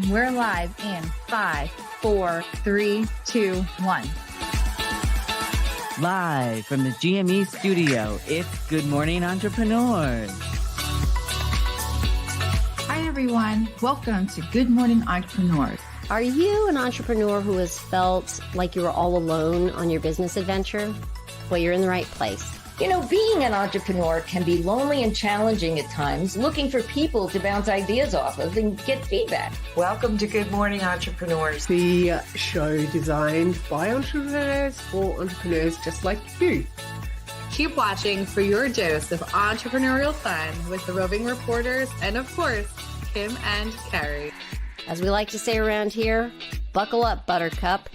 We're live in 5, 4, 3, 2, 1. Live from the GME studio, it's Good Morning Entrepreneurs. Hi, everyone. Welcome to Good Morning Entrepreneurs. Are you an entrepreneur who has felt like you were all alone on your business adventure? Well, you're in the right place. You know, being an entrepreneur can be lonely and challenging at times, looking for people to bounce ideas off of and get feedback. Welcome to Good Morning Entrepreneurs, the show designed by entrepreneurs for entrepreneurs just like you. Keep watching for your dose of entrepreneurial fun with the roving reporters and, of course, Kim and Kerry. As we like to say around here, buckle up, Buttercup.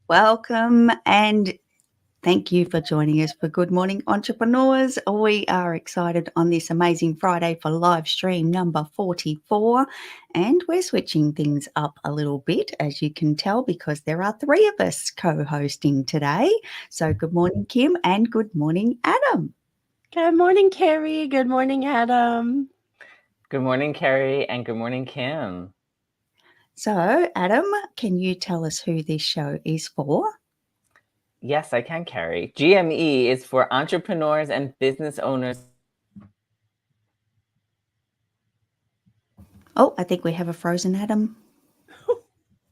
Welcome and thank you for joining us for Good Morning Entrepreneurs. We are excited on this amazing Friday for live stream number 44, and we're switching things up a little bit, as you can tell, because there are three of us co-hosting today. So good morning, Kim, and good morning, Adam. Good morning, Kerry. Good morning, Adam. Good morning, Kerry, and good morning, Kim. So, Adam, can you tell us who this show is for? Yes, I can, Kerry. GME is for entrepreneurs and business owners. Oh, I think we have a frozen Adam.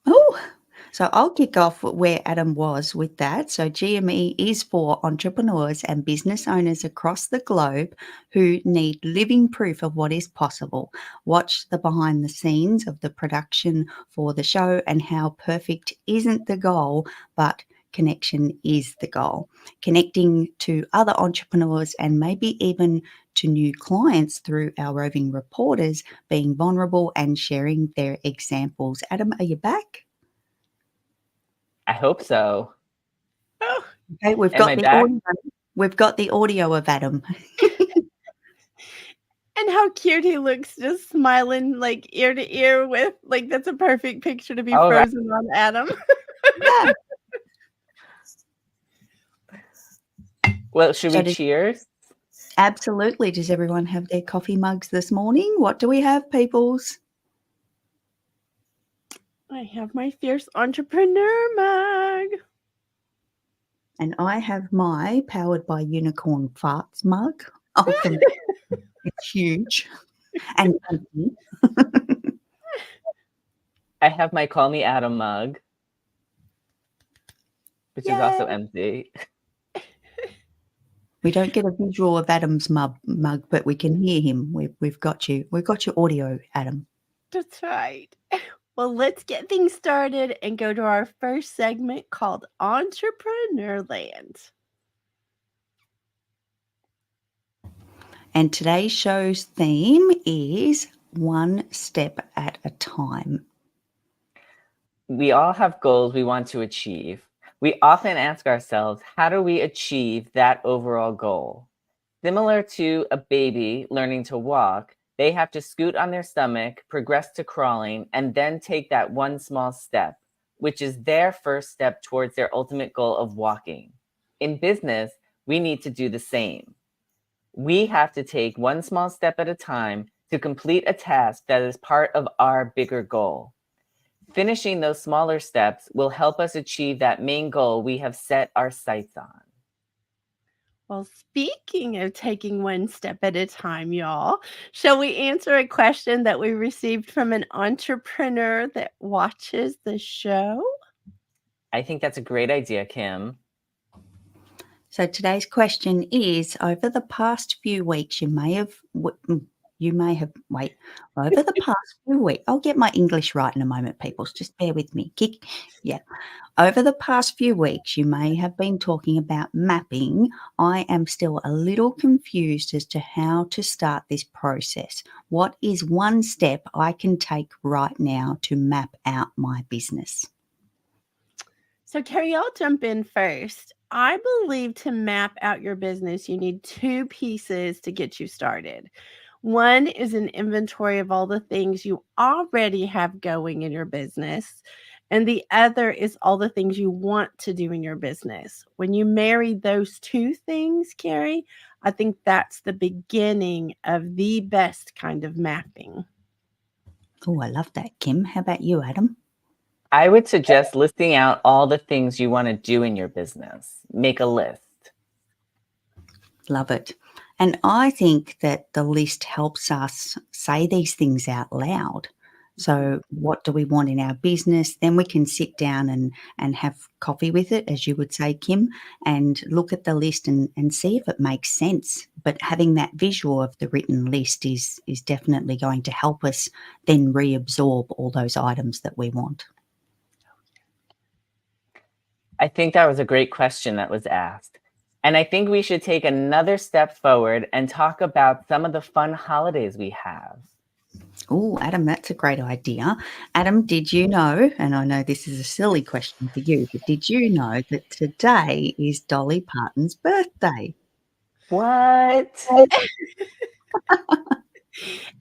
Oh, so I'll kick off where Adam was with that. So GME is for entrepreneurs and business owners across the globe who need living proof of what is possible. Watch the behind the scenes of the production for the show and how perfect isn't the goal, but connection is the goal. Connecting to other entrepreneurs and maybe even to new clients through our roving reporters, being vulnerable and sharing their examples. Adam, are you back? I hope so. Oh. Okay, we've got the audio of Adam. And how cute he looks, just smiling like ear to ear with, like, that's a perfect picture to be frozen on Adam. Yeah. Well, should we cheers? Absolutely. Does everyone have their coffee mugs this morning? What do we have, peoples? I have my Fierce Entrepreneur mug. And I have my Powered by Unicorn Farts mug. Oh, it's huge. And I have my Call Me Adam mug, which is also empty. We don't get a visual of Adam's mug, but we can hear him. We've got you. We've got your audio, Adam. That's right. Well, let's get things started and go to our first segment called Entrepreneur Land. And today's show's theme is one step at a time. We all have goals we want to achieve. We often ask ourselves, how do we achieve that overall goal? Similar to a baby learning to walk, they have to scoot on their stomach, progress to crawling, and then take that one small step, which is their first step towards their ultimate goal of walking. In business, we need to do the same. We have to take one small step at a time to complete a task that is part of our bigger goal. Finishing those smaller steps will help us achieve that main goal we have set our sights on. Well, speaking of taking one step at a time, y'all, shall we answer a question that we received from an entrepreneur that watches the show? I think that's a great idea, Kim. So today's question is, over the past few weeks, I'll get my English right in a moment, people. Just bear with me. Over the past few weeks, you may have been talking about mapping. I am still a little confused as to how to start this process. What is one step I can take right now to map out my business? So, Kerry, I'll jump in first. I believe to map out your business, you need two pieces to get you started. One is an inventory of all the things you already have going in your business. and the other is all the things you want to do in your business. When you marry those two things, Carrie, I think that's the beginning of the best kind of mapping. Oh, I love that, Kim. How about you, Adam? I would suggest listing out all the things you want to do in your business. Make a list. Love it. And I think that the list helps us say these things out loud. So what do we want in our business? Then we can sit down and have coffee with it, as you would say, Kim, and look at the list and see if it makes sense. But having that visual of the written list is definitely going to help us then reabsorb all those items that we want. I think that was a great question that was asked. And I think we should take another step forward and talk about some of the fun holidays we have. Oh, Adam, that's a great idea. Adam, did you know, and I know this is a silly question for you, but did you know that today is Dolly Parton's birthday? What?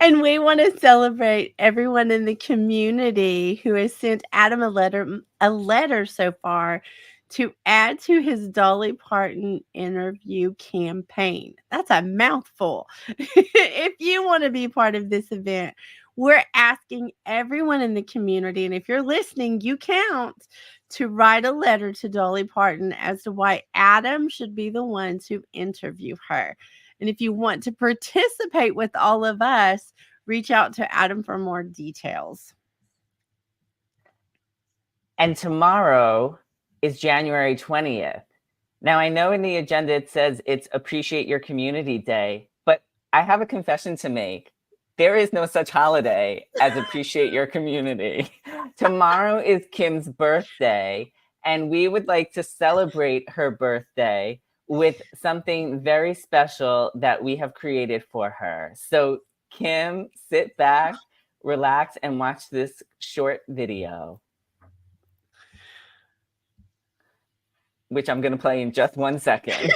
And we want to celebrate everyone in the community who has sent Adam a letter so far to add to his Dolly Parton interview campaign. That's a mouthful. If you want to be part of this event, we're asking everyone in the community, and if you're listening, you count, to write a letter to Dolly Parton as to why Adam should be the one to interview her. And if you want to participate with all of us, reach out to Adam for more details. And tomorrow is January 20th. Now, I know in the agenda it says it's Appreciate Your Community Day, but I have a confession to make. There is no such holiday as Appreciate Your Community. Tomorrow is Kim's birthday, and we would like to celebrate her birthday with something very special that we have created for her. So, Kim, sit back, relax, and watch this short video, which I'm going to play in just 1 second.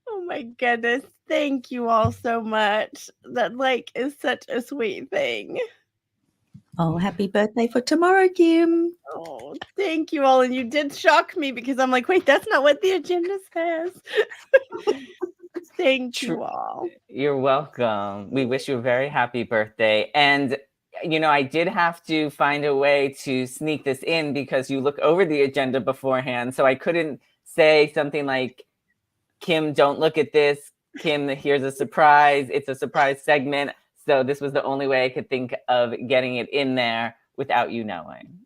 Oh my goodness. Thank you all so much. That is such a sweet thing. Oh, happy birthday for tomorrow, Kim. Oh, thank you all. And you did shock me because I'm like, wait, that's not what the agenda says. Thank you all. You're welcome. We wish you a very happy birthday. And, you know, I did have to find a way to sneak this in because you look over the agenda beforehand. So I couldn't say something like, Kim, don't look at this. Kim, here's a surprise. It's a surprise segment. So this was the only way I could think of getting it in there without you knowing.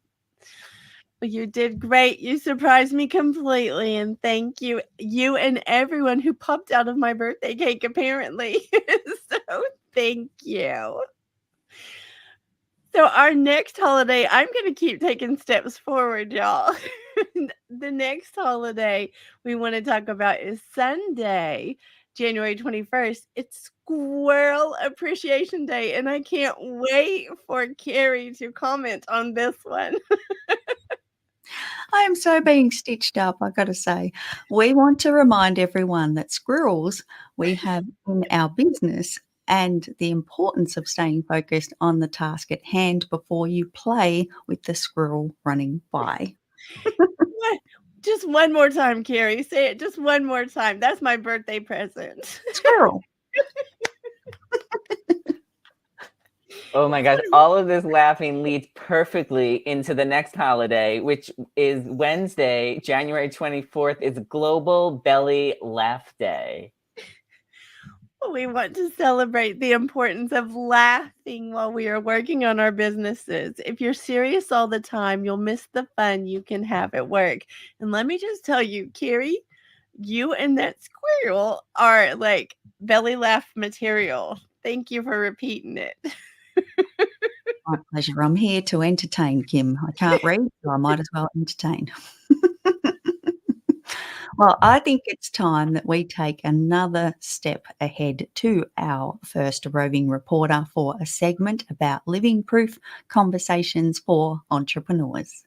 Well, you did great. You surprised me completely. And thank you. You and everyone who popped out of my birthday cake, apparently. So thank you. So our next holiday, I'm going to keep taking steps forward, y'all. The next holiday we want to talk about is Sunday, January 21st. It's Squirrel Appreciation Day, and I can't wait for Carrie to comment on this one. I am so being stitched up, I got to say. We want to remind everyone that squirrels we have in our business and the importance of staying focused on the task at hand before you play with the squirrel running by. Just one more time, Carrie. Say it just one more time. That's my birthday present. Squirrel. Oh my gosh, all of this laughing leads perfectly into the next holiday, which is Wednesday, January 24th, is Global Belly Laugh Day. We want to celebrate the importance of laughing while we are working on our businesses. If you're serious all the time, you'll miss the fun you can have at work. And let me just tell you, Carrie, you and that squirrel are like belly laugh material. Thank you for repeating it. My pleasure. I'm here to entertain, Kim. I can't read, so I might as well entertain. Well, I think it's time that we take another step ahead to our first roving reporter for a segment about living proof conversations for entrepreneurs.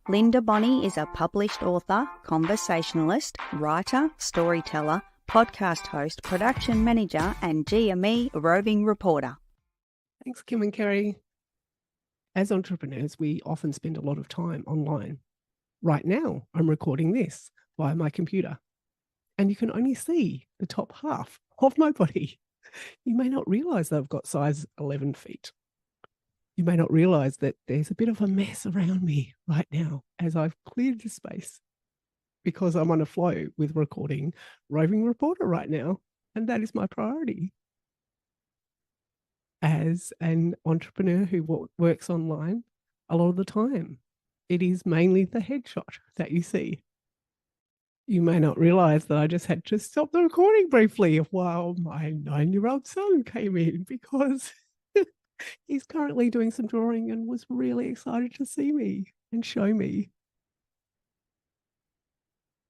Linda Bonney is a published author, conversationalist, writer, storyteller, podcast host, production manager, and GME roving reporter. Thanks, Kim and Kerry. As entrepreneurs, we often spend a lot of time online. Right now, I'm recording this via my computer, and you can only see the top half of my body. You may not realize that I've got size 11 feet. You may not realize that there's a bit of a mess around me right now as I've cleared the space because I'm on a flow with recording Roving Reporter right now, and that is my priority. As an entrepreneur who works online, a lot of the time, it is mainly the headshot that you see. You may not realize that I just had to stop the recording briefly while my 9-year-old son came in because he's currently doing some drawing and was really excited to see me and show me.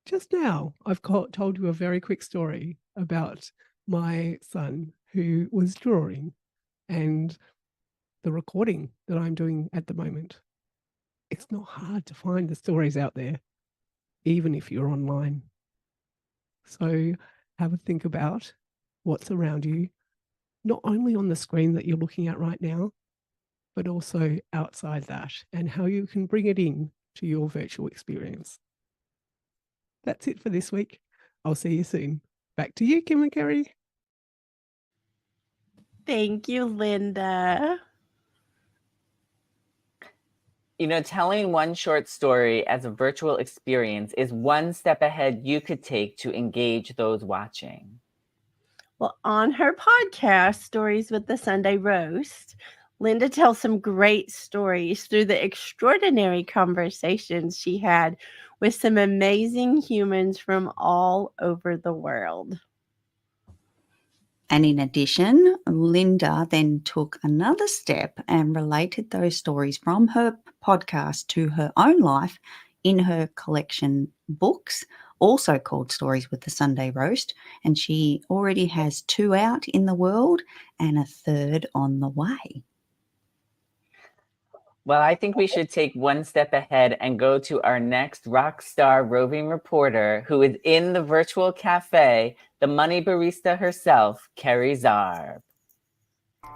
Just now, I've told you a very quick story about my son who was drawing and the recording that I'm doing at the moment. It's not hard to find the stories out there, even if you're online. So have a think about what's around you, not only on the screen that you're looking at right now, but also outside that, and how you can bring it in to your virtual experience. That's it for this week. I'll see you soon. Back to you, Kim and Kerry. Thank you, Linda. You know, telling one short story as a virtual experience is one step ahead you could take to engage those watching. Well, on her podcast, Stories with the Sunday Roast, Linda tells some great stories through the extraordinary conversations she had with some amazing humans from all over the world. And in addition, Linda then took another step and related those stories from her podcast to her own life in her collection books, also called Stories with the Sunday Roast. And she already has 2 out in the world and a 3rd on the way. Well, I think we should take one step ahead and go to our next rock star roving reporter who is in the virtual cafe, the money barista herself, Kerry Zarb.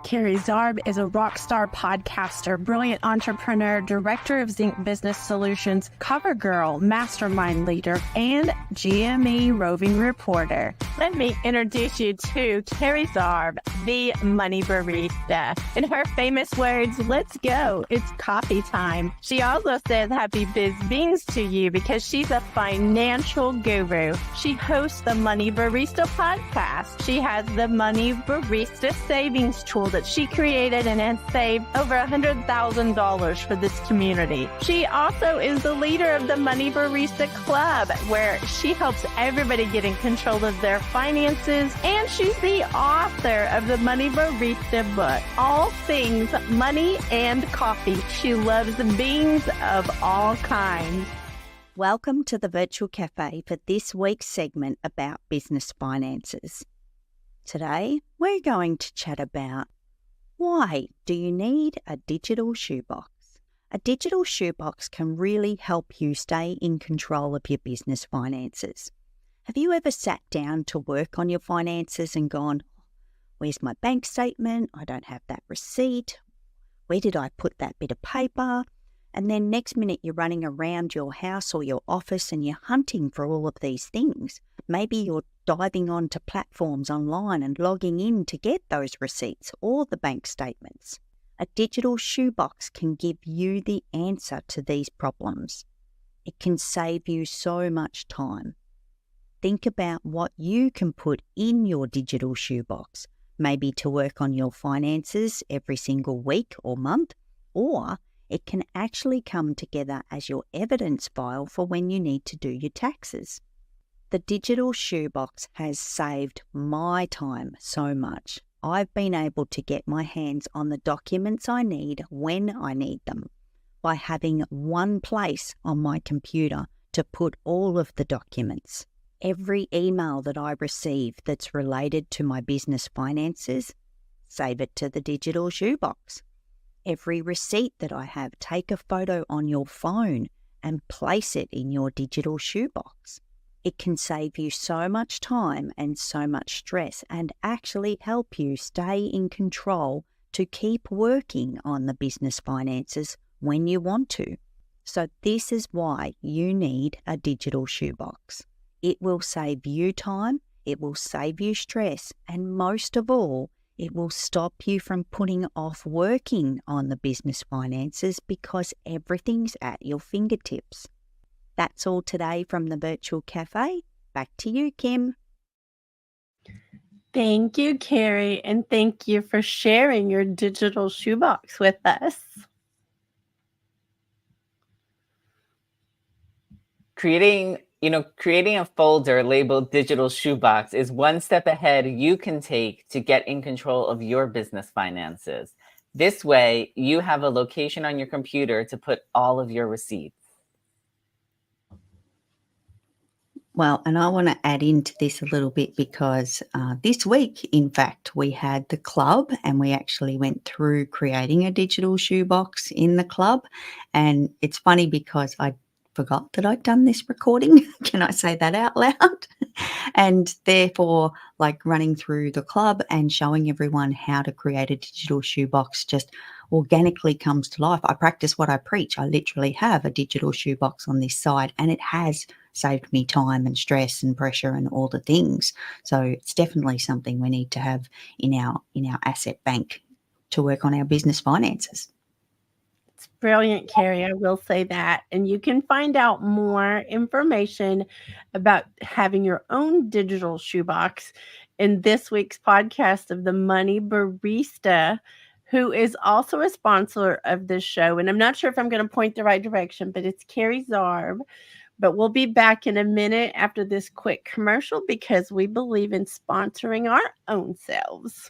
Kerry Zarb is a rock star podcaster, brilliant entrepreneur, director of Zinc Business Solutions, cover girl, mastermind leader, and GME roving reporter. Let me introduce you to Kerry Zarb, the money barista. In her famous words, let's go, it's coffee time. She also says happy biz beans to you because she's a financial guru. She hosts the Money Barista podcast. She has the Money Barista savings tool that she created and has saved over $100,000 for this community. She also is the leader of the Money Barista Club, where she helps everybody get in control of their finances, and she's the author of the Money Barista book, All Things Money and Coffee. She loves beans of all kinds. Welcome to the Virtual Cafe for this week's segment about business finances. Today, we're going to chat about why do you need a digital shoebox? A digital shoebox can really help you stay in control of your business finances. Have you ever sat down to work on your finances and gone, where's my bank statement? I don't have that receipt. Where did I put that bit of paper? And then next minute you're running around your house or your office and you're hunting for all of these things. Maybe you're diving onto platforms online and logging in to get those receipts or the bank statements. A digital shoebox can give you the answer to these problems. It can save you so much time. Think about what you can put in your digital shoebox, maybe to work on your finances every single week or month, or it can actually come together as your evidence file for when you need to do your taxes. The digital shoebox has saved my time so much. I've been able to get my hands on the documents I need when I need them by having one place on my computer to put all of the documents. Every email that I receive that's related to my business finances, save it to the digital shoebox. Every receipt that I have, take a photo on your phone and place it in your digital shoebox. It can save you so much time and so much stress and actually help you stay in control to keep working on the business finances when you want to. So this is why you need a digital shoebox. It will save you time, it will save you stress, and most of all, it will stop you from putting off working on the business finances because everything's at your fingertips. That's all today from the Virtual Cafe. Back to you, Kim. Thank you, Carrie, and thank you for sharing your digital shoebox with us. Creating a folder labeled digital shoebox is one step ahead you can take to get in control of your business finances. This way, you have a location on your computer to put all of your receipts. Well, and I want to add into this a little bit because this week, in fact, we had the club and we actually went through creating a digital shoebox in the club. And it's funny because I forgot that I'd done this recording. Can I say that out loud? And therefore, like running through the club and showing everyone how to create a digital shoebox just organically comes to life. I practice what I preach. I literally have a digital shoebox on this side, and it has saved me time and stress and pressure and all the things. So it's definitely something we need to have in our asset bank to work on our business finances. It's brilliant, Carrie. I will say that. And you can find out more information about having your own digital shoebox in this week's podcast of the Money Barista, who is also a sponsor of this show. And I'm not sure if I'm going to point the right direction, but it's Kerry Zarb. But we'll be back in a minute after this quick commercial because we believe in sponsoring our own selves.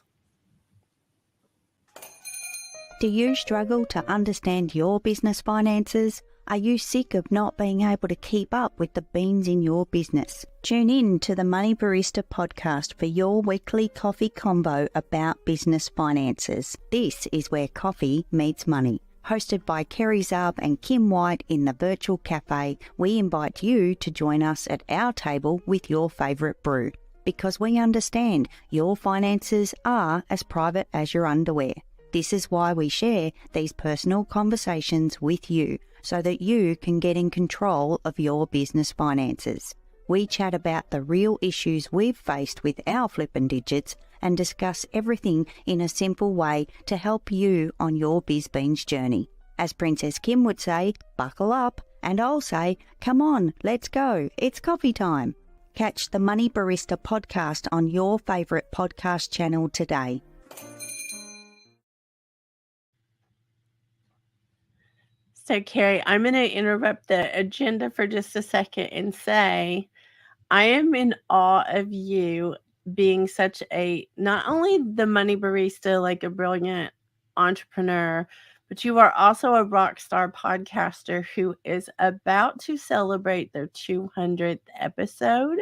Do you struggle to understand your business finances? Are you sick of not being able to keep up with the beans in your business? Tune in to the Money Barista podcast for your weekly coffee combo about business finances. This is where coffee meets money. Hosted by Kerry Zarb and Kim White in the Virtual Cafe, we invite you to join us at our table with your favourite brew, because we understand your finances are as private as your underwear. This is why we share these personal conversations with you, so that you can get in control of your business finances. We chat about the real issues we've faced with our flippin' digits and discuss everything in a simple way to help you on your BizBeans journey. As Princess Kim would say, buckle up, and I'll say, come on, let's go, it's coffee time. Catch the Money Barista podcast on your favourite podcast channel today. So, Carrie, I'm going to interrupt the agenda for just a second and say, I am in awe of you being such a, not only the Money Barista, like a brilliant entrepreneur, but you are also a rock star podcaster who is about to celebrate their 200th episode.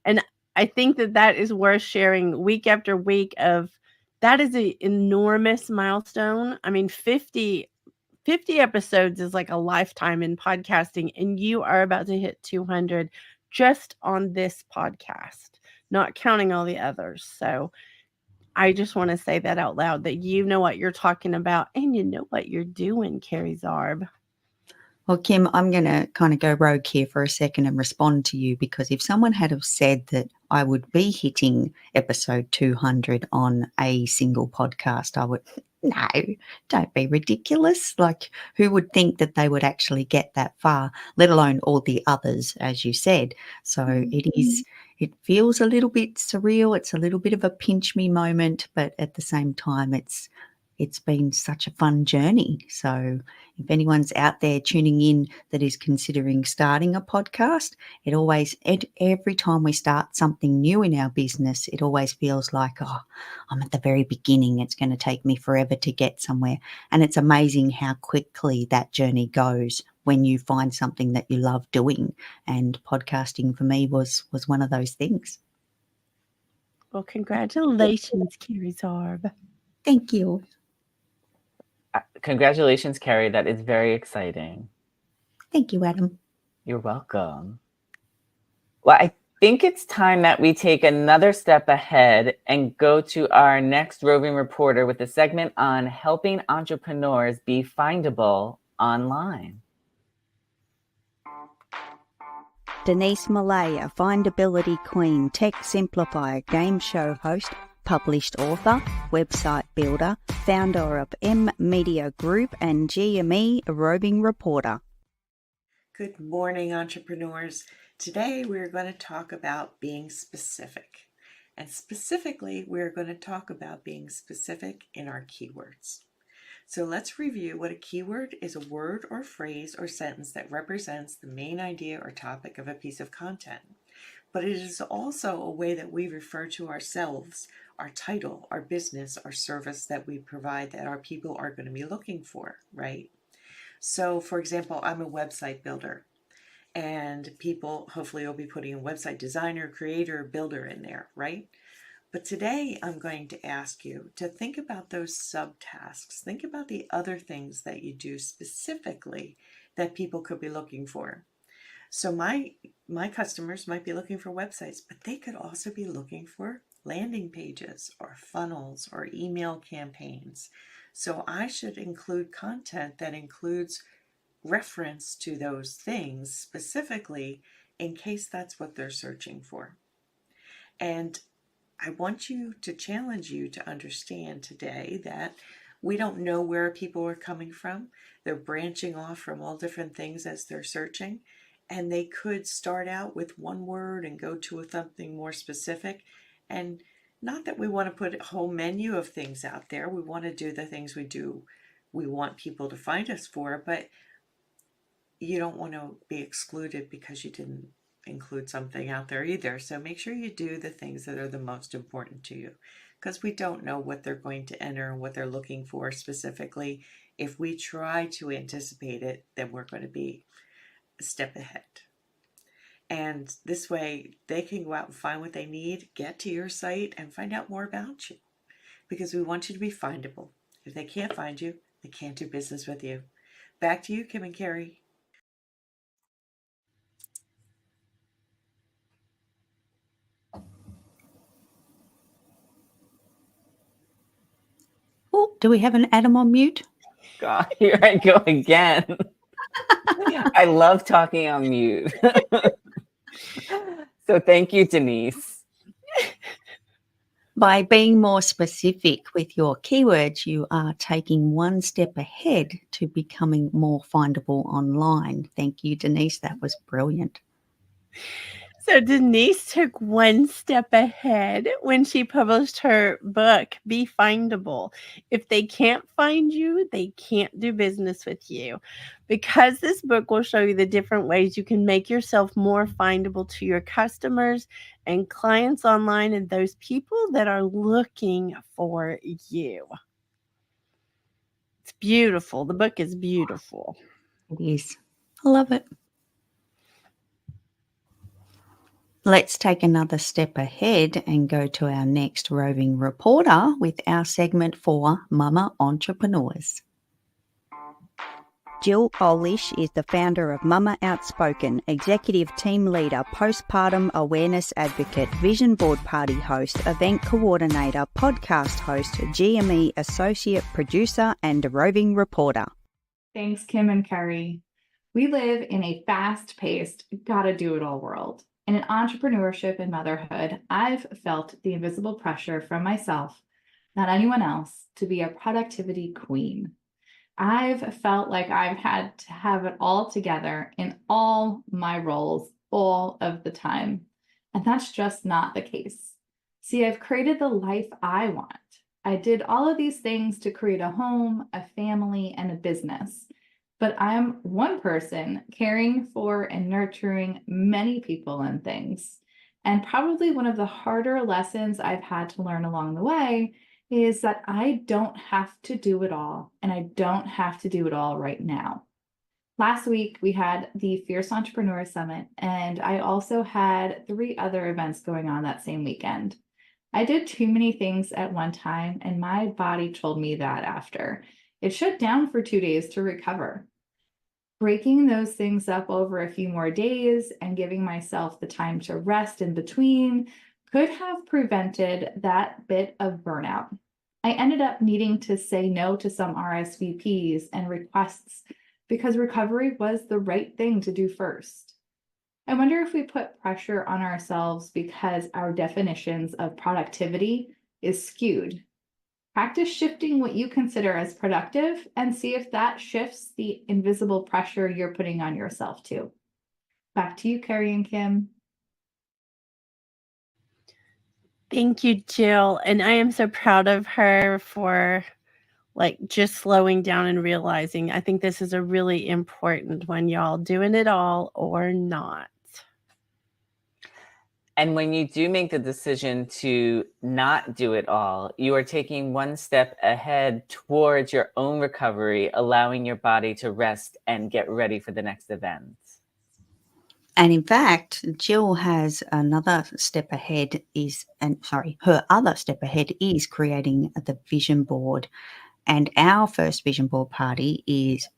And I think that that is worth sharing week after week of, that is an enormous milestone. I mean, 50 episodes is like a lifetime in podcasting, and you are about to hit 200 just on this podcast, not counting all the others. So I just want to say that out loud, that you know what you're talking about and you know what you're doing, Kerry Zarb. Well, Kim, I'm going to kind of go rogue here for a second and respond to you, because if someone had have said that I would be hitting episode 200 on a single podcast, I would, no, don't be ridiculous. Like, who would think that they would actually get that far, let alone all the others, as you said. So it feels a little bit surreal. It's a little bit of a pinch me moment, but at the same time, it's it's been such a fun journey. So if anyone's out there tuning in that is considering starting a podcast, every time we start something new in our business, it always feels like, oh, I'm at the very beginning. It's going to take me forever to get somewhere. And it's amazing how quickly that journey goes when you find something that you love doing. And podcasting for me was one of those things. Well, congratulations, Kerry Zarb. Thank you. Congratulations, Kerry. That is very exciting. Thank you, Adam. You're welcome. Well, I think it's time that we take another step ahead and go to our next roving reporter with a segment on helping entrepreneurs be findable online. Denise Millay, a findability queen, tech simplifier, game show host, published author, website builder, founder of M Media Group and GME roving reporter. Good morning, entrepreneurs. Today we're going to talk about being specific. And specifically, we're going to talk about being specific in our keywords. So let's review what a keyword is: a word or phrase or sentence that represents the main idea or topic of a piece of content. But it is also a way that we refer to ourselves, our title, our business, our service that we provide that our people are going to be looking for, right? So for example, I'm a website builder, and people hopefully will be putting a website designer, creator, builder in there, right? But today I'm going to ask you to think about those subtasks. Think about the other things that you do specifically that people could be looking for. So my customers might be looking for websites, but they could also be looking for landing pages or funnels or email campaigns. So I should include content that includes reference to those things specifically in case that's what they're searching for. And I want to challenge you to understand today that we don't know where people are coming from. They're branching off from all different things as they're searching. And they could start out with one word and go to something more specific. And not that we want to put a whole menu of things out there. We want to do the things we want people to find us for, but you don't want to be excluded because you didn't include something out there either. So make sure you do the things that are the most important to you, because we don't know what they're going to enter and what they're looking for specifically. If we try to anticipate it, then we're going to be a step ahead. And this way they can go out and find what they need, get to your site and find out more about you, because we want you to be findable. If they can't find you, they can't do business with you. Back to you, Kim and Kerry. Oh, do we have an Adam on mute? God, here I go again. I love talking on mute. So thank you, Denise. By being more specific with your keywords, you are taking one step ahead to becoming more findable online. Thank you, Denise. That was brilliant. So Denise took one step ahead when she published her book, Be Findable. If they can't find you, they can't do business with you. Because this book will show you the different ways you can make yourself more findable to your customers and clients online and those people that are looking for you. It's beautiful. The book is beautiful. It is. I love it. Let's take another step ahead and go to our next roving reporter with our segment for Mama Entrepreneurs. Jill Olish is the founder of Mama Outspoken, executive team leader, postpartum awareness advocate, vision board party host, event coordinator, podcast host, GME associate producer, and roving reporter. Thanks, Kim and Kerry. We live in a fast-paced, gotta-do-it-all world. And in entrepreneurship and motherhood, I've felt the invisible pressure from myself, not anyone else, to be a productivity queen. I've felt like I've had to have it all together in all my roles all of the time. And that's just not the case. See, I've created the life I want. I did all of these things to create a home, a family, and a business. But I'm one person caring for and nurturing many people and things. And probably one of the harder lessons I've had to learn along the way is that I don't have to do it all, and I don't have to do it all right now. Last week, we had the Fierce Entrepreneur Summit, and I also had 3 other events going on that same weekend. I did too many things at one time, and my body told me that after. It shut down for 2 days to recover. Breaking those things up over a few more days and giving myself the time to rest in between could have prevented that bit of burnout. I ended up needing to say no to some RSVPs and requests because recovery was the right thing to do first. I wonder if we put pressure on ourselves because our definitions of productivity is skewed. Practice shifting what you consider as productive and see if that shifts the invisible pressure you're putting on yourself too. Back to you, Carrie and Kim. Thank you, Jill. And I am so proud of her for just slowing down and realizing. I think this is a really important one, y'all. Doing it all or not. And when you do make the decision to not do it all, you are taking one step ahead towards your own recovery, allowing your body to rest and get ready for the next event. And in fact, Jill has another step ahead her other step ahead is creating the vision board. And our first vision board party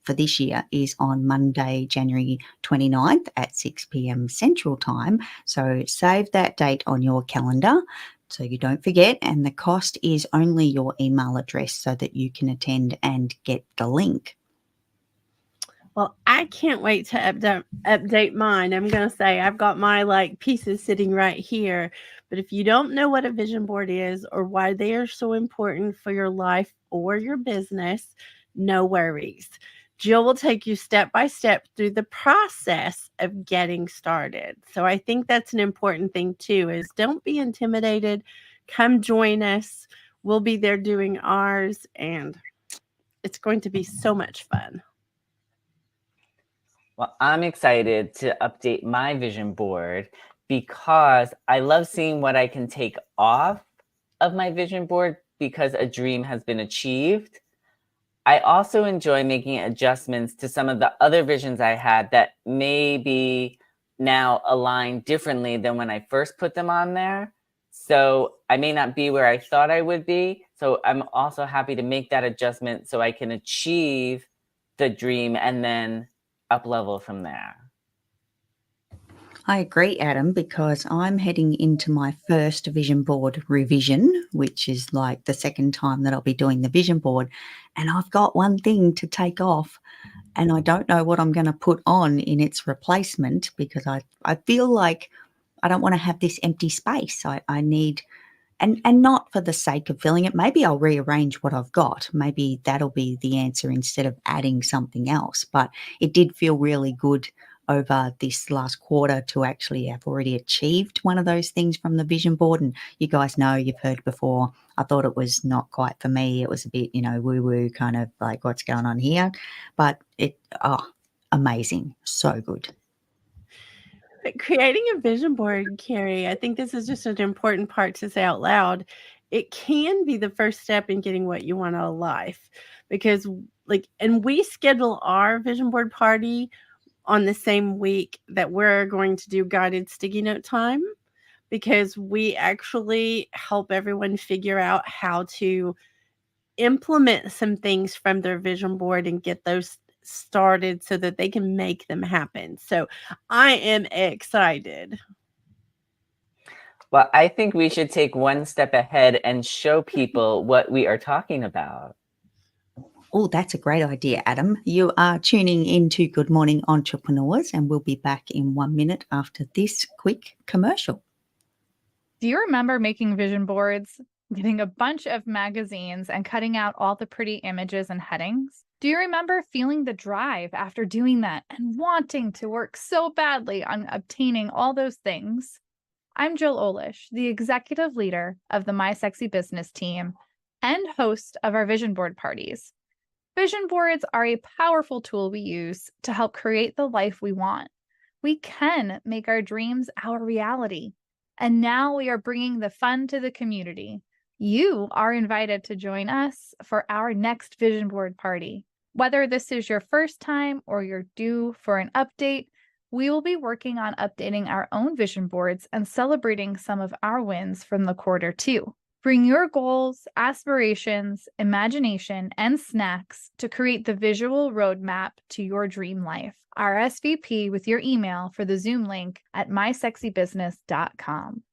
for this year is on Monday, January 29th at 6 p.m. Central Time. So save that date on your calendar so you don't forget. And the cost is only your email address so that you can attend and get the link. Well, I can't wait to update mine. I'm going to say I've got my pieces sitting right here. But if you don't know what a vision board is or why they are so important for your life or your business, no worries. Jill will take you step by step through the process of getting started. So I think that's an important thing too, is don't be intimidated. Come join us. We'll be there doing ours, and it's going to be so much fun. Well, I'm excited to update my vision board because I love seeing what I can take off of my vision board because a dream has been achieved. I also enjoy making adjustments to some of the other visions I had that maybe now align differently than when I first put them on there. So I may not be where I thought I would be. So I'm also happy to make that adjustment so I can achieve the dream and then up level from there. I agree, Adam, because I'm heading into my first vision board revision, which is the second time that I'll be doing the vision board. And I've got one thing to take off, and I don't know what I'm going to put on in its replacement because I feel like I don't want to have this empty space. I need, and not for the sake of filling it. Maybe I'll rearrange what I've got. Maybe that'll be the answer instead of adding something else. But it did feel really good over this last quarter to actually have already achieved one of those things from the vision board. And you guys know, you've heard before, I thought it was not quite for me. It was a bit, woo-woo, kind of what's going on here. But amazing. So good. But creating a vision board, Carrie, I think this is just an important part to say out loud. It can be the first step in getting what you want out of life because and we schedule our vision board party on the same week that we're going to do guided sticky note time because we actually help everyone figure out how to implement some things from their vision board and get those started so that they can make them happen. So I am excited. Well, I think we should take one step ahead and show people what we are talking about. Oh, that's a great idea, Adam. You are tuning into Good Morning Entrepreneurs, and we'll be back in 1 minute after this quick commercial. Do you remember making vision boards, getting a bunch of magazines and cutting out all the pretty images and headings? Do you remember feeling the drive after doing that and wanting to work so badly on obtaining all those things? I'm Jill Olish, the executive leader of the My Sexy Business team, and host of our vision board parties. Vision boards are a powerful tool we use to help create the life we want. We can make our dreams our reality. And now we are bringing the fun to the community. You are invited to join us for our next vision board party. Whether this is your first time or you're due for an update, we will be working on updating our own vision boards and celebrating some of our wins from the quarter too. Bring your goals, aspirations, imagination, and snacks to create the visual roadmap to your dream life. RSVP with your email for the Zoom link at mysexybusiness.com.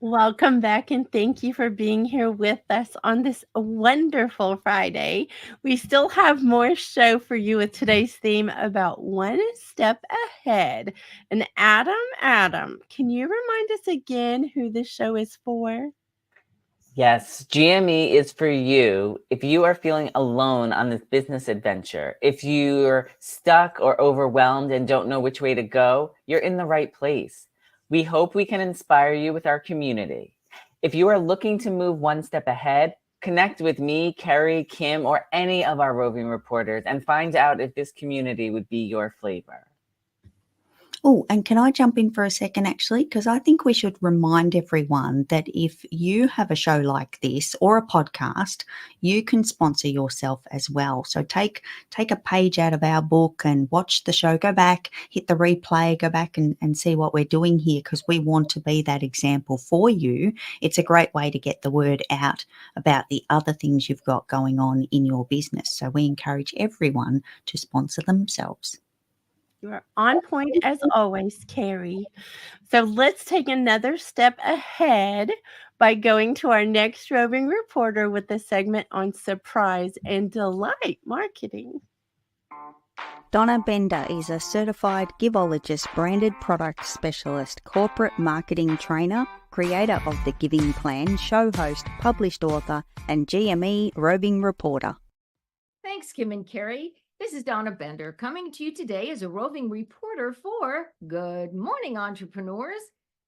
Welcome back, and thank you for being here with us on this wonderful Friday. We still have more show for you with today's theme about one step ahead. And Adam, can you remind us again who this show is for? Yes, GME is for you if you are feeling alone on this business adventure. If you're stuck or overwhelmed and don't know which way to go, you're in the right place. We hope we can inspire you with our community. If you are looking to move one step ahead, connect with me, Kerry, Kim, or any of our roving reporters and find out if this community would be your flavor. Oh, and can I jump in for a second, actually? Because I think we should remind everyone that if you have a show like this or a podcast, you can sponsor yourself as well. So take a page out of our book and watch the show. Go back, hit the replay, go back and see what we're doing here, because we want to be that example for you. It's a great way to get the word out about the other things you've got going on in your business. So we encourage everyone to sponsor themselves. You are on point as always, Carrie. So let's take another step ahead by going to our next roving reporter with a segment on surprise and delight marketing. Donna Bender is a certified Givologist branded product specialist, corporate marketing trainer, creator of The Giving Plan, show host, published author, and GME roving reporter. Thanks, Kim and Kerry. This is Donna Bender coming to you today as a roving reporter for Good Morning Entrepreneurs.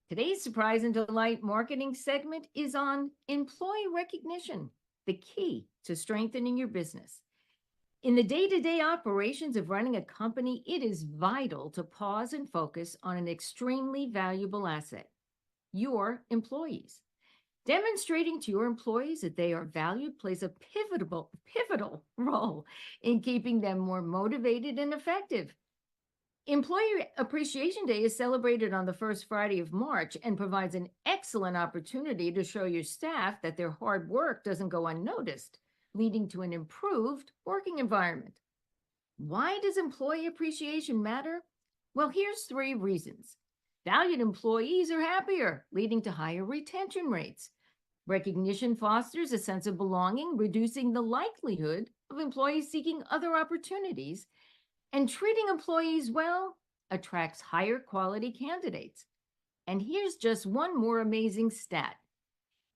Today's surprise and delight marketing segment is on employee recognition, the key to strengthening your business. In the day-to-day operations of running a company, it is vital to pause and focus on an extremely valuable asset, your employees. Demonstrating to your employees that they are valued plays a pivotal role in keeping them more motivated and effective. Employee Appreciation Day is celebrated on the first Friday of March and provides an excellent opportunity to show your staff that their hard work doesn't go unnoticed, leading to an improved working environment. Why does employee appreciation matter? Well, here's 3 reasons. Valued employees are happier, leading to higher retention rates. Recognition fosters a sense of belonging, reducing the likelihood of employees seeking other opportunities. And treating employees well attracts higher quality candidates. And here's just one more amazing stat.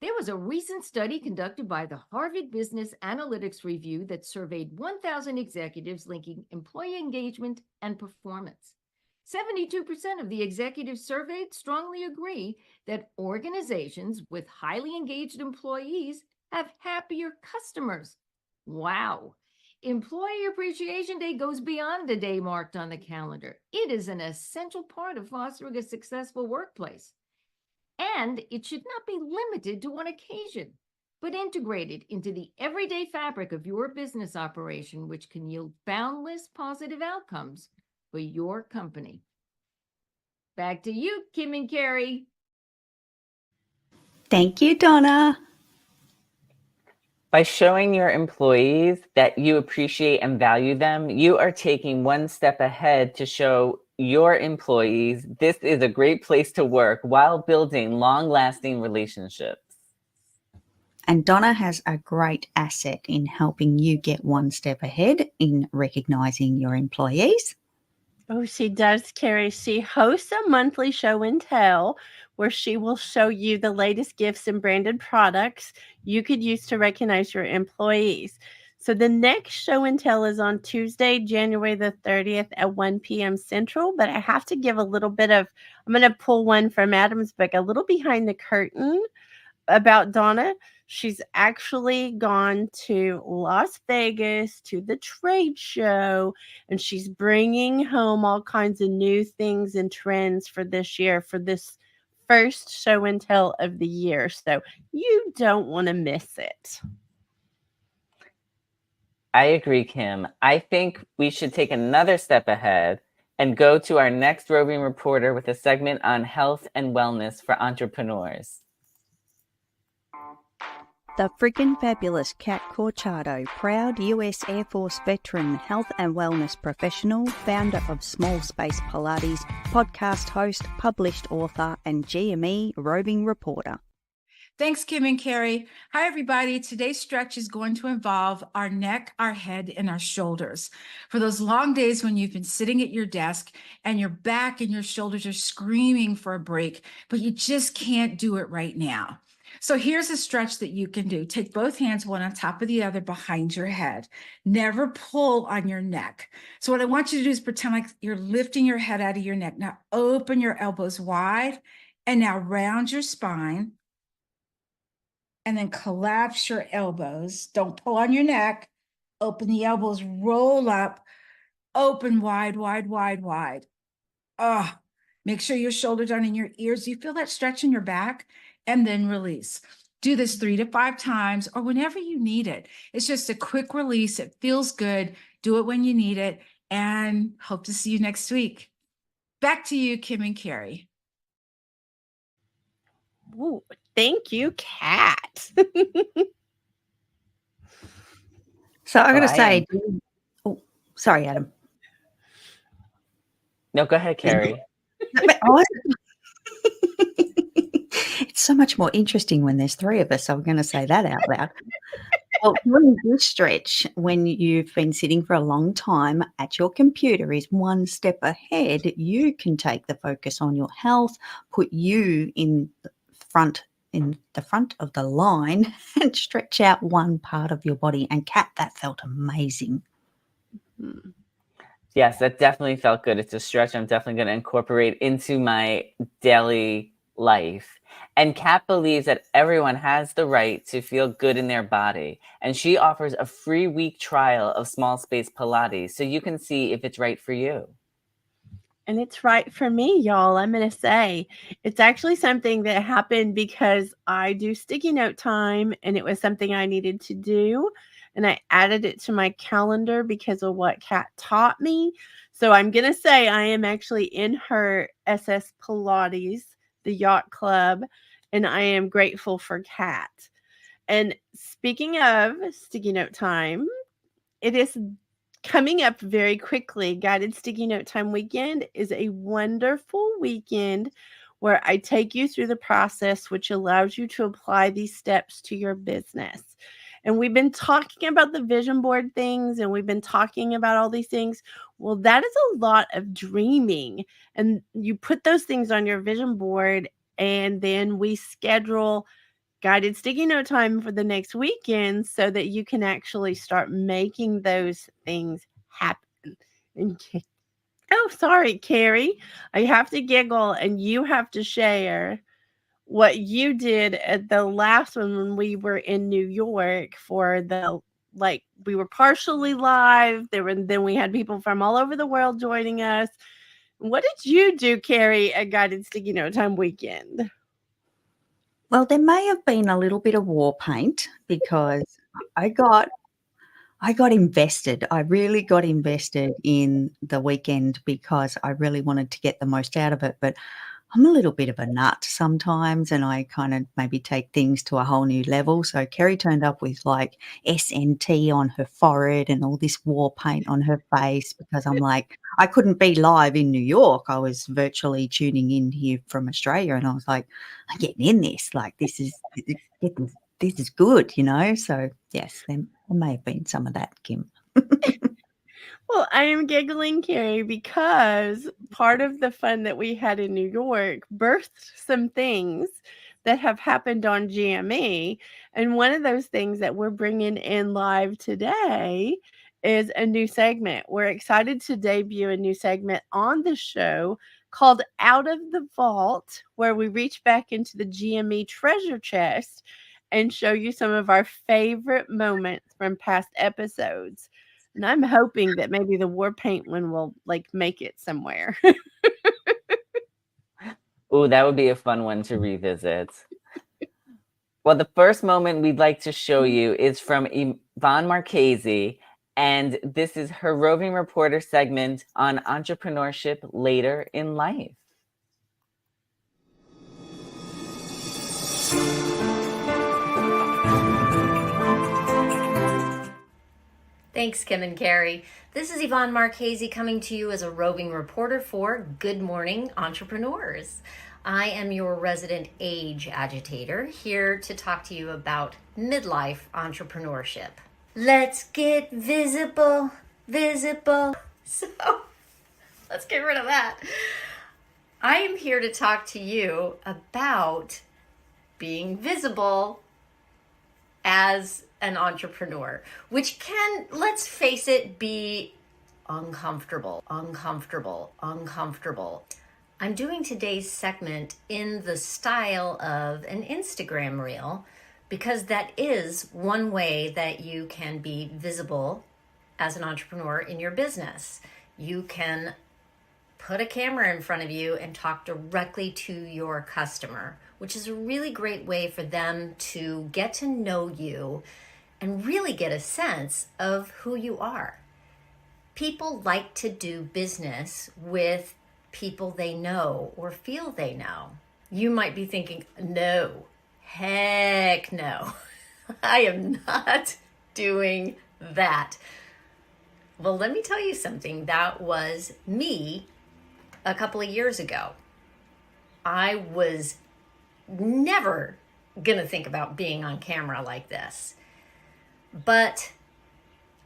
There was a recent study conducted by the Harvard Business Analytics Review that surveyed 1,000 executives linking employee engagement and performance. 72% of the executives surveyed strongly agree that organizations with highly engaged employees have happier customers. Wow. Employee Appreciation Day goes beyond a day marked on the calendar. It is an essential part of fostering a successful workplace. And it should not be limited to one occasion, but integrated into the everyday fabric of your business operation, which can yield boundless positive outcomes for your company. Back to you, Kim and Kerry. Thank you, Donna. By showing your employees that you appreciate and value them, you are taking one step ahead to show your employees this is a great place to work while building long-lasting relationships. And Donna has a great asset in helping you get one step ahead in recognizing your employees. Oh, she does, Carrie. She hosts a monthly show and tell where she will show you the latest gifts and branded products you could use to recognize your employees. So the next show and tell is on Tuesday, January the 30th at 1 p.m. Central. But I have to give a little bit of, I'm going to pull one from Adam's book, a little behind the curtain about Donna. She's actually gone to Las Vegas to the trade show, and she's bringing home all kinds of new things and trends for this year, for this first show and tell of the year. So you don't want to miss it. I agree, Kim. I think we should take another step ahead and go to our next roving reporter with a segment on health and wellness for entrepreneurs. The friggin' fabulous Kat Corchado, proud US Air Force veteran, health and wellness professional, founder of Small Space Pilates, podcast host, published author, and GME roving reporter. Thanks, Kim and Kerry. Hi, everybody. Today's stretch is going to involve our neck, our head, and our shoulders. For those long days when you've been sitting at your desk and your back and your shoulders are screaming for a break, but you just can't do it right now. So here's a stretch that you can do. Take both hands, one on top of the other, behind your head. Never pull on your neck. So what I want you to do is pretend like you're lifting your head out of your neck. Now open your elbows wide and now round your spine. And then collapse your elbows. Don't pull on your neck. Open the elbows, roll up, open wide, wide, wide, wide. Make sure your shoulders are in your ears. You feel that stretch in your back, and then release. Do this 3 to 5 times or whenever you need it. It's just a quick release. It feels good. Do it when you need it, and hope to see you next week. Back to you, Kim and Kerry. Ooh, thank you, Kat. So I got to say, sorry, Adam. No, go ahead, Kerry. It's so much more interesting when there's 3 of us. So I'm going to say that out loud. Well, doing this stretch when you've been sitting for a long time at your computer is one step ahead. You can take the focus on your health, put you in the front of the line, and stretch out one part of your body. And Kat, that felt amazing. Yes, that definitely felt good. It's a stretch I'm definitely going to incorporate into my daily life. And Kat believes that everyone has the right to feel good in their body. And she offers a free week trial of Small Space Pilates so you can see if it's right for you. And it's right for me, y'all. I'm going to say it's actually something that happened because I do sticky note time, and it was something I needed to do. And I added it to my calendar because of what Kat taught me. So I'm going to say I am actually in her SS Pilates, the yacht club, and I am grateful for Kat. And speaking of sticky note time, it is coming up very quickly. Guided Sticky Note Time Weekend is a wonderful weekend where I take you through the process, which allows you to apply these steps to your business. And we've been talking about the vision board things, and we've been talking about all these things. Well, that is a lot of dreaming. And you put those things on your vision board, and then we schedule guided sticky note time for the next weekend so that you can actually start making those things happen. And oh, sorry, Kerry. I have to giggle, and you have to share what you did at the last one when we were in New York for the, like, we were partially live. Then we had people from all over the world joining us. What did you do, Kerry, at Guided Sticky Note Time Weekend? Well, there may have been a little bit of war paint because I got invested. I really got invested in the weekend because I really wanted to get the most out of it. But I'm a little bit of a nut sometimes, and I kind of maybe take things to a whole new level. So Kerry turned up with like SNT on her forehead and all this war paint on her face because I'm like, I couldn't be live in New York. I was virtually tuning in here from Australia, and I was like, I'm getting in this. Like, this is good, you know? So yes, there may have been some of that, Kim. Well, I am giggling, Kerry, because part of the fun that we had in New York birthed some things that have happened on GME. And one of those things that we're bringing in live today is a new segment. We're excited to debut a new segment on the show called Out of the Vault, where we reach back into the GME treasure chest and show you some of our favorite moments from past episodes. And I'm hoping that maybe the war paint one will make it somewhere. Ooh, that would be a fun one to revisit. Well, the first moment we'd like to show you is from Yvonne Marchese, and this is her roving reporter segment on entrepreneurship later in life. Thanks, Kim and Carrie. This is Yvonne Marchese coming to you as a roving reporter for Good Morning Entrepreneurs. I am your resident age agitator, here to talk to you about midlife entrepreneurship. Let's get visible. So, let's get rid of that. I am here to talk to you about being visible as an entrepreneur, which can, let's face it, be uncomfortable. I'm doing today's segment in the style of an Instagram reel because that is one way that you can be visible as an entrepreneur in your business. You can put a camera in front of you and talk directly to your customer, which is a really great way for them to get to know you and really get a sense of who you are. People like to do business with people they know or feel they know. You might be thinking, no, heck no, I am not doing that. Well, let me tell you something. That was me a couple of years ago. I was never gonna think about being on camera like this. But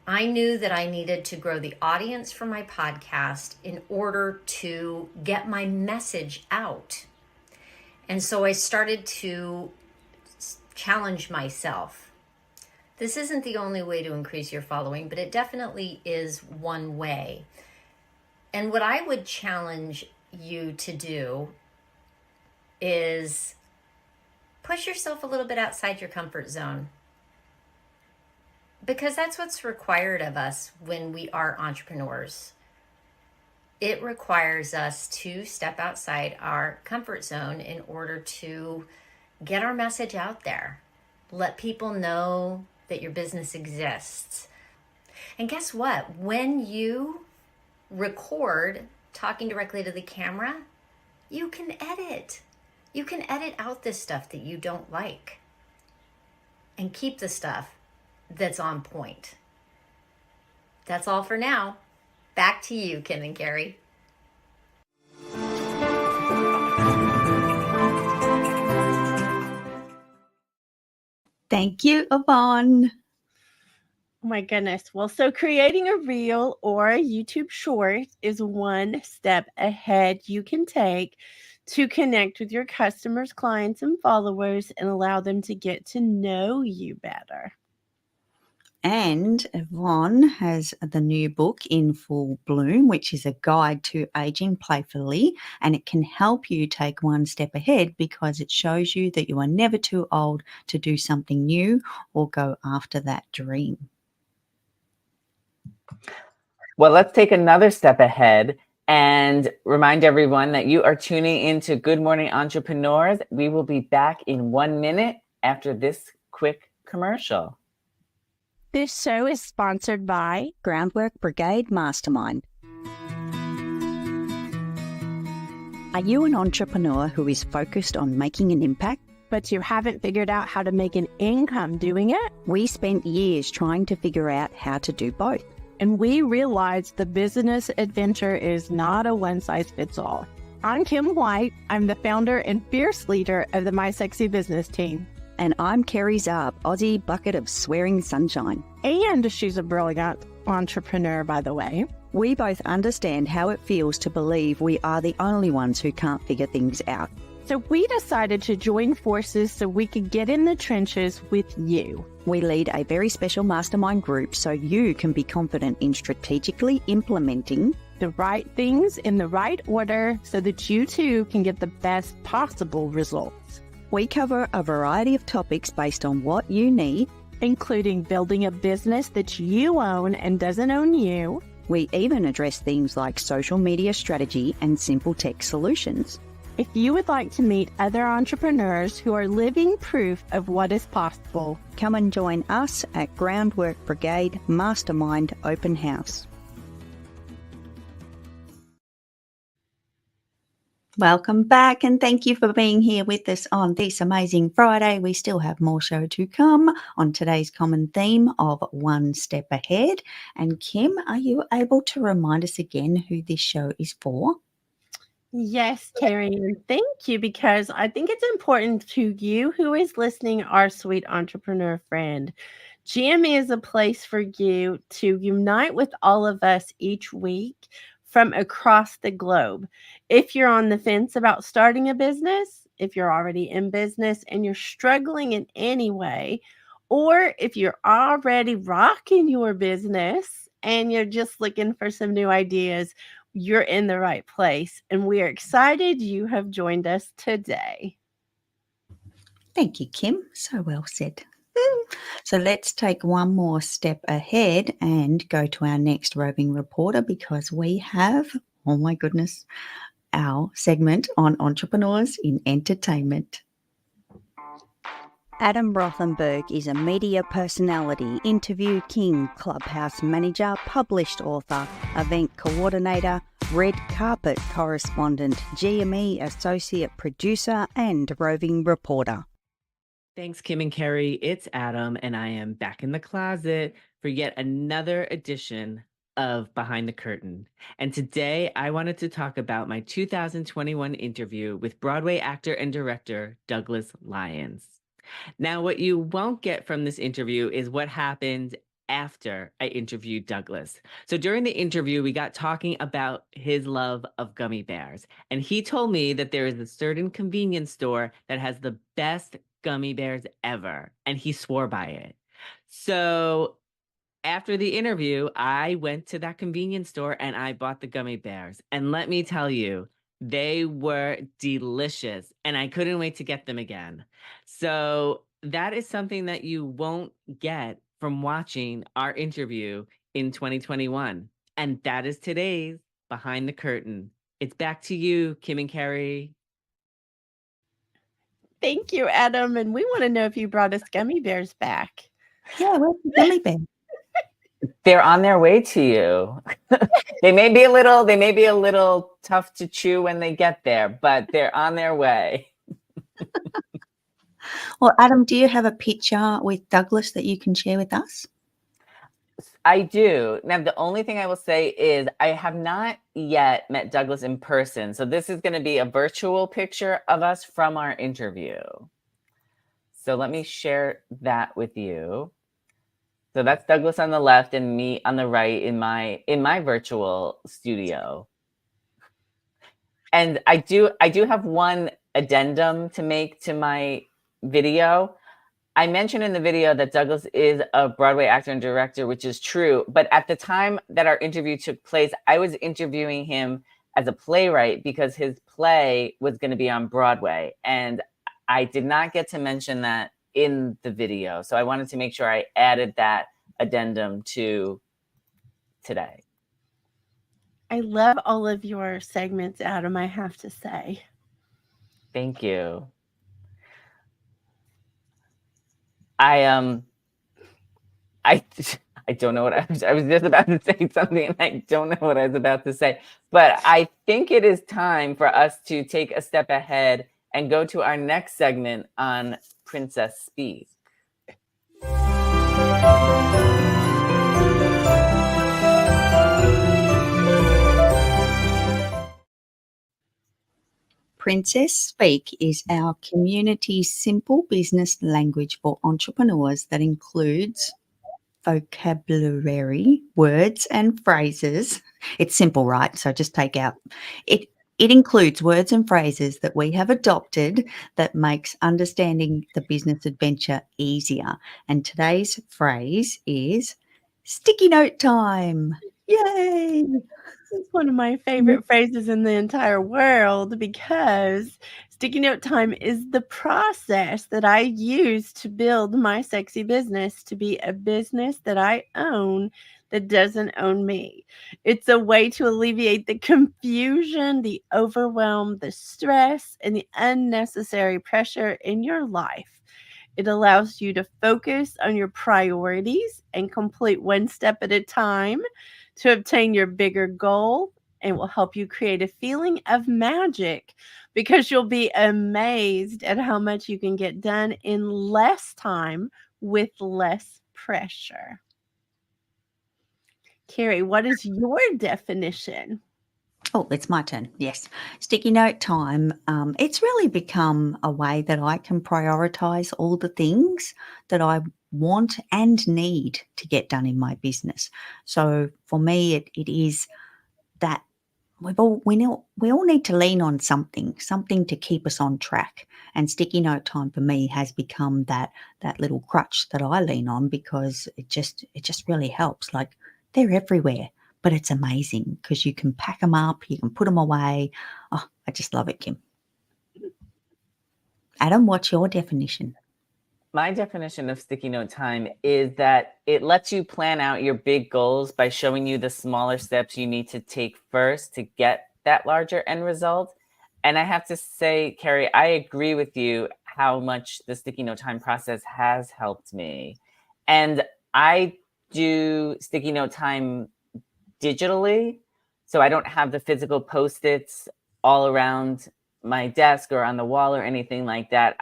I knew that I needed to grow the audience for my podcast in order to get my message out. And so I started to challenge myself. This isn't the only way to increase your following, but it definitely is one way. And what I would challenge you to do is push yourself a little bit outside your comfort zone. Because that's what's required of us when we are entrepreneurs. It requires us to step outside our comfort zone in order to get our message out there. Let people know that your business exists. And guess what? When you record talking directly to the camera, you can edit. You can edit out this stuff that you don't like and keep the stuff that's on point. That's all for now. Back to you, Kim and Carrie. Thank you, Yvonne. Oh my goodness. Well, so creating a reel or a YouTube short is one step ahead you can take to connect with your customers, clients, and followers and allow them to get to know you better. And Yvonne has the new book In Full Bloom, which is a guide to aging playfully, and it can help you take one step ahead because it shows you that you are never too old to do something new or go after that dream. Well, let's take another step ahead and remind everyone that you are tuning into Good Morning Entrepreneurs. We will be back in 1 minute after this quick commercial. This show is sponsored by Groundwork Brigade Mastermind. Are you an entrepreneur who is focused on making an impact, but you haven't figured out how to make an income doing it? We spent years trying to figure out how to do both. And we realized the business adventure is not a one-size-fits-all. I'm Kim White. I'm the founder and fierce leader of the My Sexy Business team. And I'm Kerry Zarb, Aussie bucket of swearing sunshine. And she's a brilliant entrepreneur, by the way. We both understand how it feels to believe we are the only ones who can't figure things out. So we decided to join forces so we could get in the trenches with you. We lead a very special mastermind group so you can be confident in strategically implementing the right things in the right order so that you too can get the best possible results. We cover a variety of topics based on what you need, including building a business that you own and doesn't own you. We even address things like social media strategy and simple tech solutions. If you would like to meet other entrepreneurs who are living proof of what is possible, come and join us at Groundwork Brigade Mastermind Open House. Welcome back, and thank you for being here with us on this amazing Friday. We still have more show to come on today's common theme of One Step Ahead. And Kim, are you able to remind us again who this show is for? Yes, Carrie, and thank you, because I think it's important to you who is listening, our sweet entrepreneur friend. GME is a place for you to unite with all of us each week from across the globe. If you're on the fence about starting a business, if you're already in business and you're struggling in any way, or if you're already rocking your business and you're just looking for some new ideas, you're in the right place. And we are excited you have joined us today. Thank you, Kim. So well said. So let's take one more step ahead and go to our next roving reporter, because we have, oh my goodness, our segment on entrepreneurs in entertainment. Adam Rothenberg is a media personality, interview king, clubhouse manager, published author, event coordinator, red carpet correspondent, GME associate producer, and roving reporter. Thanks, Kim and Kerry. It's Adam, and I am back in the closet for yet another edition of Behind the Curtain. And today I wanted to talk about my 2021 interview with Broadway actor and director Douglas Lyons. Now, what you won't get from this interview is what happened after I interviewed Douglas. So during the interview, we got talking about his love of gummy bears. And he told me that there is a certain convenience store that has the best gummy bears ever, and he swore by it. So after the interview, I went to that convenience store and I bought the gummy bears. And let me tell you, they were delicious, and I couldn't wait to get them again. So that is something that you won't get from watching our interview in 2021. And that is today's Behind the Curtain. It's back to you, Kim and Kerry. Thank you, Adam. And we want to know if you brought us gummy bears back. Yeah, where's the gummy bear? They're on their way to you. They may be a little tough to chew when they get there, but they're on their way. Well, Adam, do you have a picture with Douglas that you can share with us? I do. Now, the only thing I will say is I have not yet met Douglas in person. So this is going to be a virtual picture of us from our interview. So let me share that with you. So that's Douglas on the left and me on the right in my virtual studio. And I do have one addendum to make to my video. I mentioned in the video that Douglas is a Broadway actor and director, which is true. But at the time that our interview took place, I was interviewing him as a playwright because his play was going to be on Broadway. And I did not get to mention that in the video. So I wanted to make sure I added that addendum to today. I love all of your segments, Adam, I have to say. Thank you. I don't know what I was just about to say something and I don't know what I was about to say, but I think it is time for us to take a step ahead and go to our next segment on Princess Speak. Princess Speak is our community's simple business language for entrepreneurs that includes vocabulary, words and phrases. It's simple, right? So just take out it. It includes words and phrases that we have adopted that makes understanding the business adventure easier. And today's phrase is sticky note time. Yay! is one of my favorite phrases in the entire world because sticky note time is the process that I use to build my sexy business to be a business that I own that doesn't own me. It's a way to alleviate the confusion, the overwhelm, the stress, and the unnecessary pressure in your life. It allows you to focus on your priorities and complete one step at a time to obtain your bigger goal, and will help you create a feeling of magic because you'll be amazed at how much you can get done in less time with less pressure. Carrie, what is your definition? Oh, it's my turn. Yes. Sticky note time. It's really become a way that I can prioritize all the things that I want and need to get done in my business. So for me, it is that we all need to lean on something to keep us on track. And sticky note time for me has become that little crutch that I lean on because it just really helps. Like they're everywhere, but it's amazing because you can pack them up, you can put them away. Oh, I just love it, Kim. Adam, what's your definition? My definition of sticky note time is that it lets you plan out your big goals by showing you the smaller steps you need to take first to get that larger end result. And I have to say, Carrie, I agree with you how much the sticky note time process has helped me. And I do sticky note time digitally, so I don't have the physical Post-its all around my desk or on the wall or anything like that.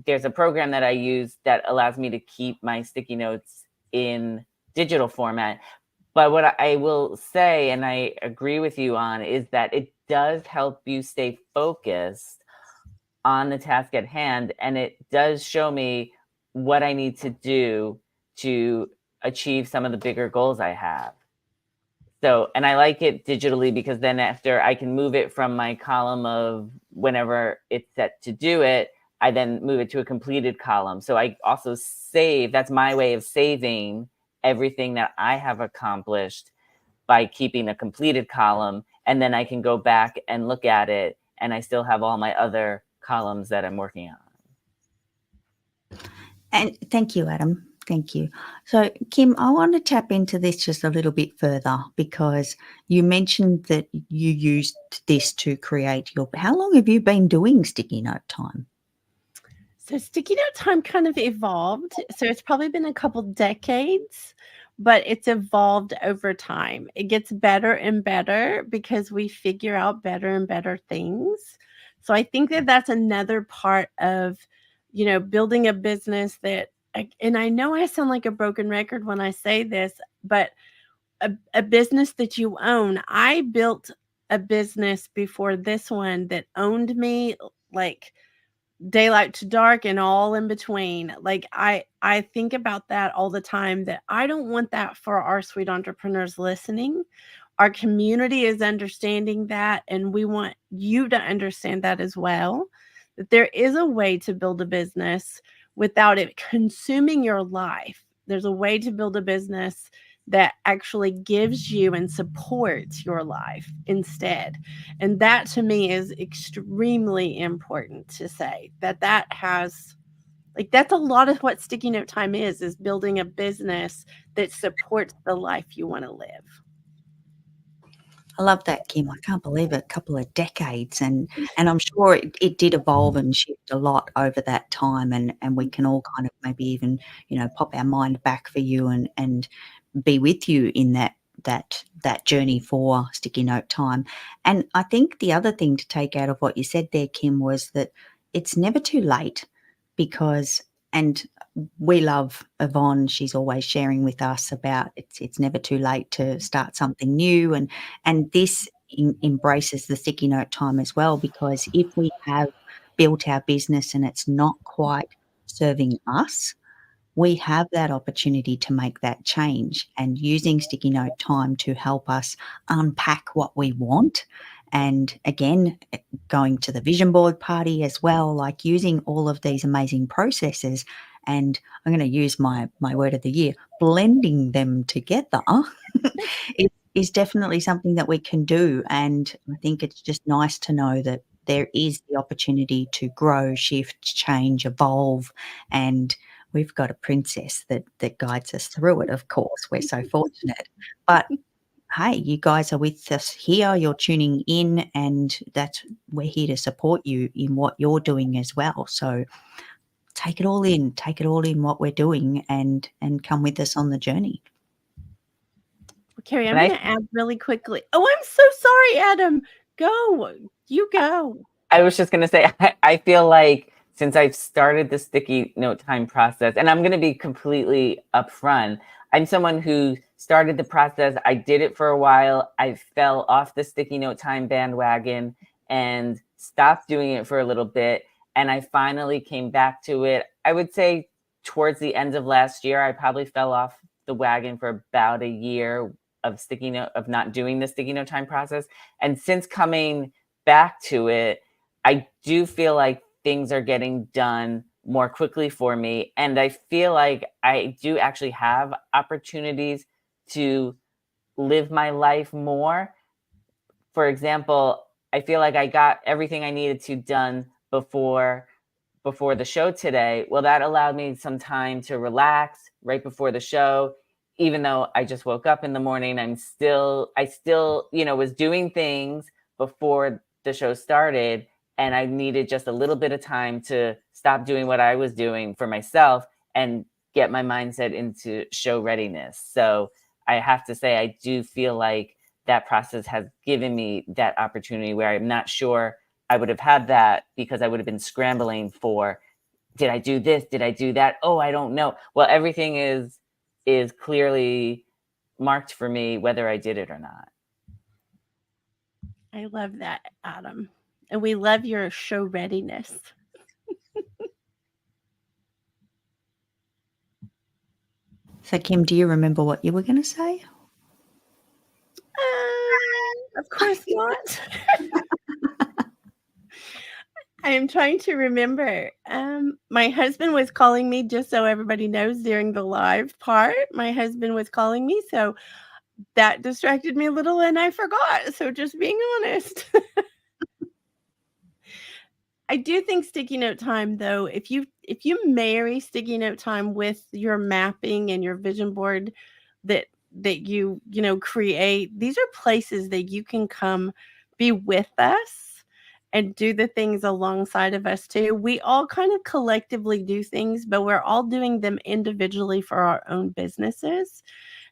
There's a program that I use that allows me to keep my sticky notes in digital format. But what I will say, and I agree with you on, is that it does help you stay focused on the task at hand. And it does show me what I need to do to achieve some of the bigger goals I have. So, and I like it digitally because then after I can move it from my column of whenever it's set to do it, I then move it to a completed column. So I also save, that's my way of saving everything that I have accomplished by keeping a completed column. And then I can go back and look at it and I still have all my other columns that I'm working on. And thank you, Adam. Thank you. So, Kim, I want to tap into this just a little bit further because you mentioned that you used this to create your. How long have you been doing sticky note time? So, sticky note time kind of evolved. So, it's probably been a couple decades, but it's evolved over time. It gets better and better because we figure out better and better things. So, I think that that's another part of, building a business that, and I know I sound like a broken record when I say this, but a business that you own. I built a business before this one that owned me, like daylight to dark and all in between. Like I think about that all the time, that I don't want that for our sweet entrepreneurs listening. Our community is understanding that, and we want you to understand that as well, that there is a way to build a business without it consuming your life. There's a way to build a business that actually gives you and supports your life instead. And that to me is extremely important to say, that has, like, that's a lot of what sticky note time is building a business that supports the life you want to live. I love that, Kim. I can't believe it. A couple of decades, and I'm sure it did evolve and shift a lot over that time. And we can all kind of maybe even pop our mind back for you and be with you in that journey for sticky note time. And I think the other thing to take out of what you said there, Kim, was that it's never too late because, and we love Yvonne. She's always sharing with us about it's never too late to start something new, and this embraces the sticky note time as well, because if we have built our business and it's not quite serving us, we have that opportunity to make that change, and using sticky note time to help us unpack what we want. And again, going to the vision board party as well, like using all of these amazing processes. And I'm going to use my word of the year, blending them together. is definitely something that we can do. And I think it's just nice to know that there is the opportunity to grow, shift, change, evolve. And we've got a princess that guides us through it, of course. We're so fortunate. But hey, you guys are with us here, you're tuning in, and we're here to support you in what you're doing as well. So take it all in what we're doing, and come with us on the journey. Carrie, I'm going to add really quickly. Oh, I'm so sorry, Adam. Go. You go. I was just going to say, I feel like since I've started the sticky note time process, and I'm going to be completely upfront, I'm someone who started the process. I did it for a while. I fell off the sticky note time bandwagon and stopped doing it for a little bit. And I finally came back to it. I would say towards the end of last year, I probably fell off the wagon for about a year of not doing the sticky note time process. And since coming back to it, I do feel like things are getting done more quickly for me. And I feel like I do actually have opportunities to live my life more. For example, I feel like I got everything I needed to done before the show today. Well, that allowed me some time to relax right before the show. Even though I just woke up in the morning, I still, was doing things before the show started, and I needed just a little bit of time to stop doing what I was doing for myself and get my mindset into show readiness. So I have to say, I do feel like that process has given me that opportunity where I'm not sure I would have had that, because I would have been scrambling for, did I do this? Did I do that? Oh, I don't know. Well, everything is clearly marked for me, whether I did it or not. I love that, Adam. And we love your show readiness. So, Kim, do you remember what you were going to say? Of course not. I am trying to remember. My husband was calling me, just so everybody knows, during the live part. My husband was calling me, so that distracted me a little and I forgot. So just being honest. I do think sticky note time, though, if you marry sticky note time with your mapping and your vision board that you create, these are places that you can come be with us and do the things alongside of us too. We all kind of collectively do things, but we're all doing them individually for our own businesses.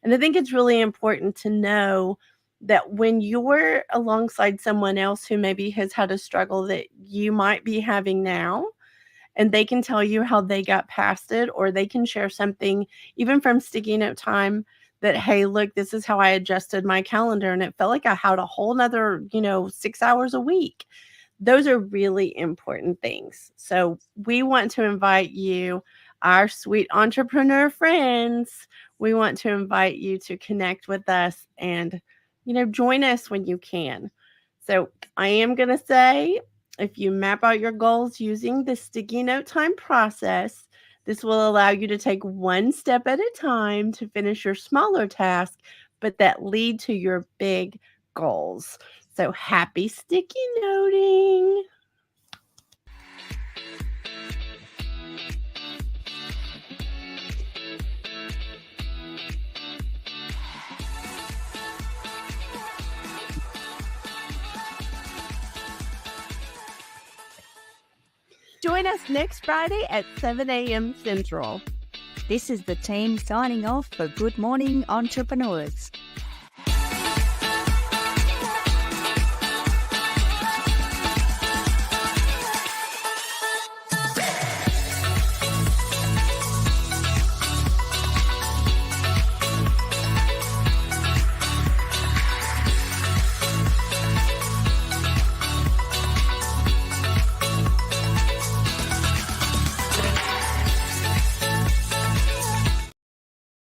And I think it's really important to know that when you're alongside someone else who maybe has had a struggle that you might be having now, and they can tell you how they got past it, or they can share something even from sticky note time that, hey, look, this is how I adjusted my calendar and it felt like I had a whole nother, 6 hours a week. Those are really important things. So we want to invite you, our sweet entrepreneur friends, we want to invite you to connect with us and, join us when you can. So I am going to say, if you map out your goals using the sticky note time process, this will allow you to take one step at a time to finish your smaller task, but that lead to your big goals. So happy sticky noting. Join us next Friday at 7 a.m. Central. This is the team signing off for Good Morning Entrepreneurs.